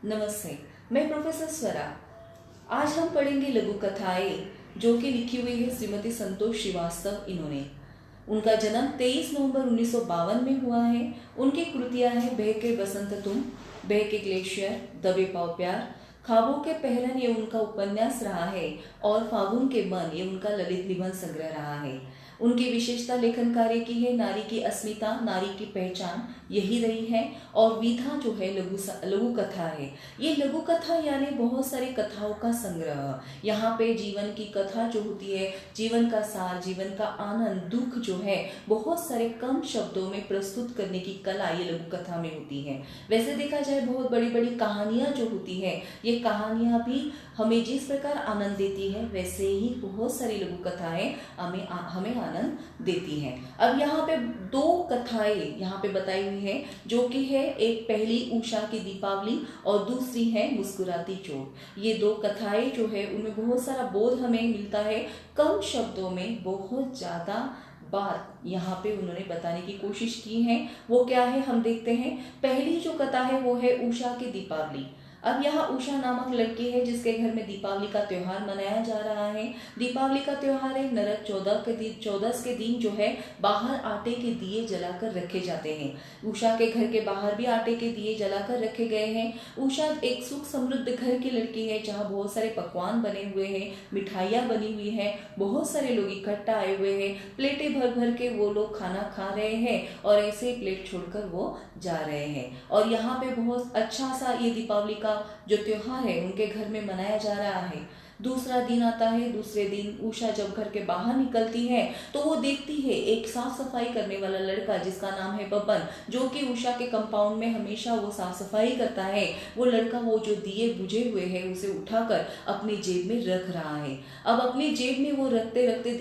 नमस्ते। मैं प्रोफेसर स्वरा। आज हम पढ़ेंगे लघु कथाएं जो कि लिखी हुई है श्रीमती संतोष श्रीवास्तव इन्होंने। उनका जन्म 23 नवंबर 1952 में हुआ है। उनकी कृतियां हैं बहके बसंत तुम, बहके ग्लेशियर, दबे पाव प्यार, ख्वाबों के पहरन ये उनका उपन्यास रहा है और फागुन के मन ये उनका ललित निबंध संग्रह रहा है। उनकी विशेषता लेखन कार्य की है नारी की अस्मिता, नारी की पहचान यही रही है। और विधा जो है लघु कथा है। ये लघु कथा यानी बहुत सारी कथाओं का संग्रह। यहाँ पे जीवन की कथा जो होती है, जीवन का सार, जीवन का आनंद, दुख जो है बहुत सारे कम शब्दों में प्रस्तुत करने की कला ये लघु कथा में होती है। वैसे देखा जाए बहुत बड़ी बड़ी कहानियां जो होती है, ये कहानियां भी हमें जिस प्रकार आनंद देती है वैसे ही बहुत सारी लघु कथाएं हमें आनंद देती हैं। अब यहाँ पे दो कथाएं यहाँ पे बताई हुई है जो कि है एक पहली उषा की दीपावली और दूसरी है मुस्कुराती चोर। ये दो कथाएं जो है उनमें बहुत सारा बोध हमें मिलता है। कम शब्दों में बहुत ज्यादा बात यहाँ पे उन्होंने बताने की कोशिश की है। वो क्या है हम देखते हैं। पहली जो कथा है वो है उषा की दीपावली। अब यहाँ उषा नामक लड़की है जिसके घर में दीपावली का त्योहार मनाया जा रहा है। दीपावली का त्योहार है, नरक चौदस के दिन जो है बाहर आटे के दिए जलाकर रखे जाते हैं। उषा के घर के बाहर भी आटे के दिए जलाकर रखे गए हैं। उषा एक सुख समृद्ध घर की लड़की है जहाँ बहुत सारे पकवान बने हुए हैं, मिठाइयाँ बनी हुई है, बहुत सारे लोग इकट्ठा आए हुए हैं, प्लेटें भर भर के वो लोग खाना खा रहे हैं और ऐसे प्लेट छोड़कर वो जा रहे हैं। और यहाँ पे बहुत अच्छा सा ये दीपावली का जो त्योहार है उनके घर में मनाया जा रहा है। दूसरा दिन आता है। दूसरे दिन उषा जब घर के बाहर निकलती है तो वो देखती है एक साफ सफाई करने वाला लड़का जिसका नाम है बबन, जो कि उषा के कंपाउंड में हमेशा वो साफ सफाई करता है। वो लड़का वो जो दिए बुझे हुए हैं उसे उठाकर अपनी जेब में रख रहा है। अब अपनी जेब में वो रखते रखते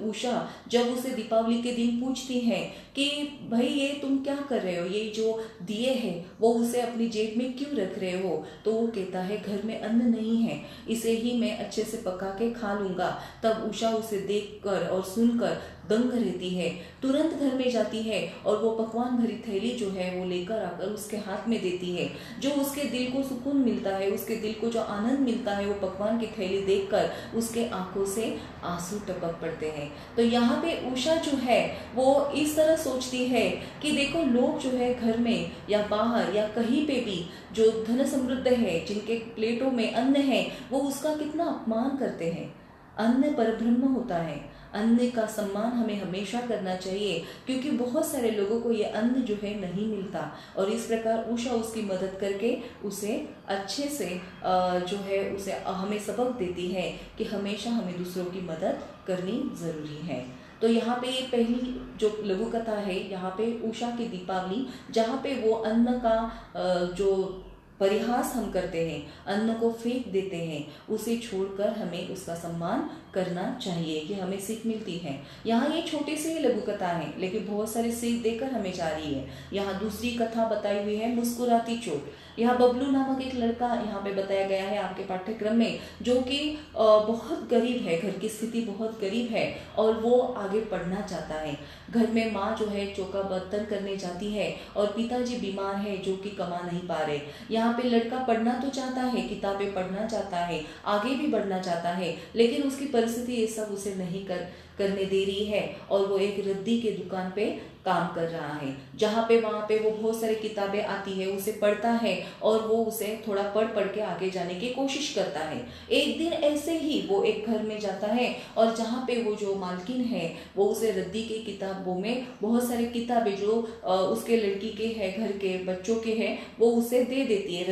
उषा जब उसे दीपावली के दिन पूछती है कि भाई ये तुम क्या कर रहे हो, ये जो दिए हैं वो उसे अपनी जेब में क्यों रख रहे हो, तो वो कहता है घर में अन्न नहीं है, इसे ही मैं अच्छे से पका के खा लूंगा। तब उषा उसे देखकर और सुनकर दंग रहती है। तुरंत घर में जाती है और वो पकवान भरी थैली जो है वो लेकर आकर उसके हाथ में देती है। जो उसके दिल को सुकून मिलता है, उसके दिल को जो आनंद मिलता है वो पकवान की थैली देखकर उसके आंखों से आंसू टपक पड़ते हैं। तो यहाँ पे उषा जो है वो इस तरह सोचती है कि देखो लोग जो है घर में या बाहर या कहीं पे भी जो धन समृद्ध है, जिनके प्लेटों में अन्न है, वो उसका कितना अपमान करते हैं। अन्न परब्रह्म होता है। अन्न का सम्मान हमें हमेशा करना चाहिए क्योंकि बहुत सारे लोगों को ये अन्न जो है नहीं मिलता। और इस प्रकार उषा उसकी मदद करके उसे अच्छे से जो है उसे हमें सबक देती है कि हमेशा हमें दूसरों की मदद करनी जरूरी है। तो यहाँ पे ये पहली जो लघु कथा है, यहाँ पे उषा की दीपावली, जहाँ पे वो अन्न का जो परिहास हम करते हैं, अन्न को फेंक देते हैं, उसे छोड़कर हमें उसका सम्मान करना चाहिए। ये हमें सीख मिलती है। यहाँ ये छोटी सी लघु कथा है लेकिन बहुत सारी सीख देकर हमें जा रही है। यहाँ दूसरी कथा बताई हुई है मुस्कुराती चोट। यहाँ बबलू नामक एक लड़का यहाँ पे बताया गया है आपके पाठ्यक्रम में, जो कि बहुत गरीब है, घर की स्थिति बहुत गरीब है और वो आगे पढ़ना चाहता है। घर में माँ जो है चौका बर्तन करने जाती है और पिताजी बीमार है जो कि कमा नहीं पा रहे। यहाँ पे लड़का पढ़ना तो चाहता है, किताबें पढ़ना चाहता है, आगे भी बढ़ना चाहता है, लेकिन उसकी परिस्थिति ये सब उसे नहीं करने दे रही है। और वो एक रद्दी के दुकान पे काम कर रहा है, जहाँ पे वहाँ पे वो बहुत सारी किताबें आती है, उसे पढ़ता है और वो उसे थोड़ा पढ़ पढ़ के आगे जाने की कोशिश करता है। एक दिन ऐसे ही वो एक घर में जाता है और जहाँ पे वो जो मालकिन है वो उसे रद्दी के किताबों में बहुत सारी किताबें जो उसके लड़की के है, घर के बच्चों के हैं, वो उसे दे देती है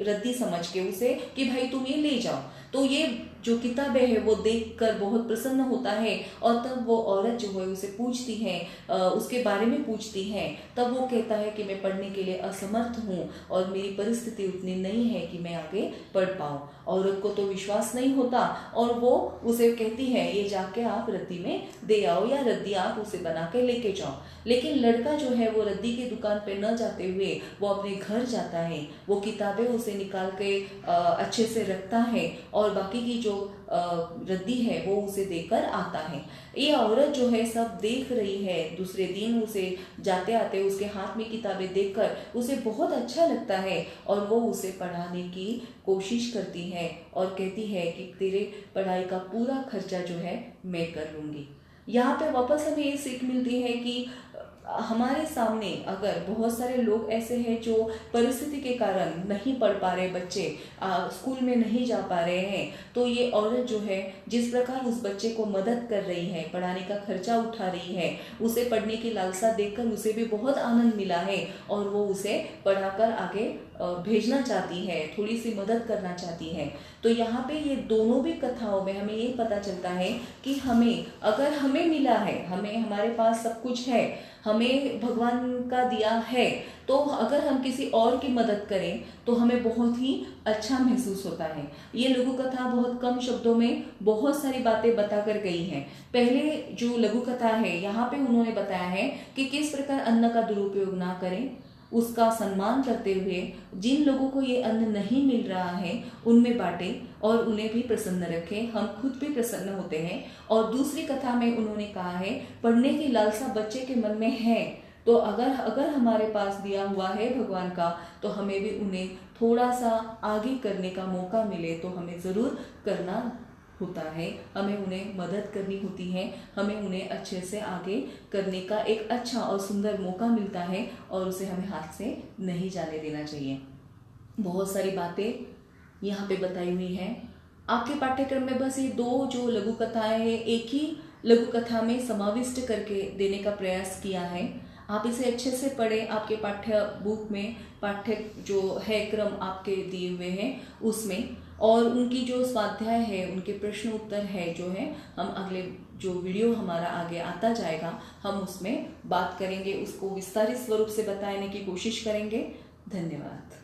रद्दी समझ के उसे कि भाई तुम ये ले जाओ। तो ये जो किताबें है वो देखकर बहुत प्रसन्न होता है और तब वो औरत जो है उसे पूछती है, उसके बारे में पूछती है। तब वो कहता है कि मैं पढ़ने के लिए असमर्थ हूँ और मेरी परिस्थिति उतनी नहीं है कि मैं आगे पढ़ पाऊँ। औरत को तो विश्वास नहीं होता और वो उसे कहती है ये जाके आप रद्दी में दे आओ या रद्दी आप उसे बना के लेके जाओ। लेकिन लड़का जो है वो रद्दी की दुकान पे न जाते हुए वो अपने घर जाता है। वो किताबें उसे निकाल के अच्छे से रखता है और बाकी की जो जो रद्दी है वो उसे देकर आता है। ये औरत जो है सब देख रही है, दूसरे दिन उसे जाते आते उसके हाथ में किताबें देखकर उसे बहुत अच्छा लगता है और वो उसे पढ़ाने की कोशिश करती है और कहती है कि तेरे पढ़ाई का पूरा खर्चा जो है मैं कर लूँगी। यहाँ पे वापस हमें ये सीख मिलती है कि हमारे सामने अगर बहुत सारे लोग ऐसे हैं जो परिस्थिति के कारण नहीं पढ़ पा रहे, बच्चे स्कूल में नहीं जा पा रहे हैं, तो ये औरत जो है जिस प्रकार उस बच्चे को मदद कर रही है, पढ़ाने का खर्चा उठा रही है, उसे पढ़ने की लालसा देखकर उसे भी बहुत आनंद मिला है और वो उसे पढ़ाकर आगे भेजना चाहती है, थोड़ी सी मदद करना चाहती है। तो यहाँ पे ये दोनों भी कथाओं में हमें ये पता चलता है कि हमें, अगर हमें मिला है, हमें हमारे पास सब कुछ है, हमें भगवान का दिया है, तो अगर हम किसी और की मदद करें तो हमें बहुत ही अच्छा महसूस होता है। ये लघु कथा बहुत कम शब्दों में बहुत सारी बातें बताकर गई हैं। पहले जो लघु कथा है यहाँ पे उन्होंने बताया है कि किस प्रकार अन्न का दुरुपयोग ना करें, उसका सम्मान करते हुए जिन लोगों को ये अन्न नहीं मिल रहा है उनमें बांटे और उन्हें भी प्रसन्न रखें, हम खुद भी प्रसन्न होते हैं। और दूसरी कथा में उन्होंने कहा है पढ़ने की लालसा बच्चे के मन में है, तो अगर हमारे पास दिया हुआ है भगवान का, तो हमें भी उन्हें थोड़ा सा आगे करने का मौका मिले तो हमें ज़रूर करना होता है, हमें उन्हें मदद करनी होती है, हमें उन्हें अच्छे से आगे करने का एक अच्छा और सुंदर मौका मिलता है और उसे हमें हाथ से नहीं जाने देना चाहिए। बहुत सारी बातें यहाँ पे बताई हुई हैं। आपके पाठ्यक्रम में बस ये दो जो लघु कथाएं हैं एक ही लघु कथा में समाविष्ट करके देने का प्रयास किया है। आप इसे अच्छे से पढ़ें, आपके पाठ्य बुक में पाठ्य जो है क्रम आपके दिए हुए हैं उसमें, और उनकी जो स्वाध्याय है, उनके प्रश्न उत्तर है जो है, हम अगले जो वीडियो हमारा आगे आता जाएगा हम उसमें बात करेंगे, उसको विस्तारित स्वरूप से बताने की कोशिश करेंगे। धन्यवाद।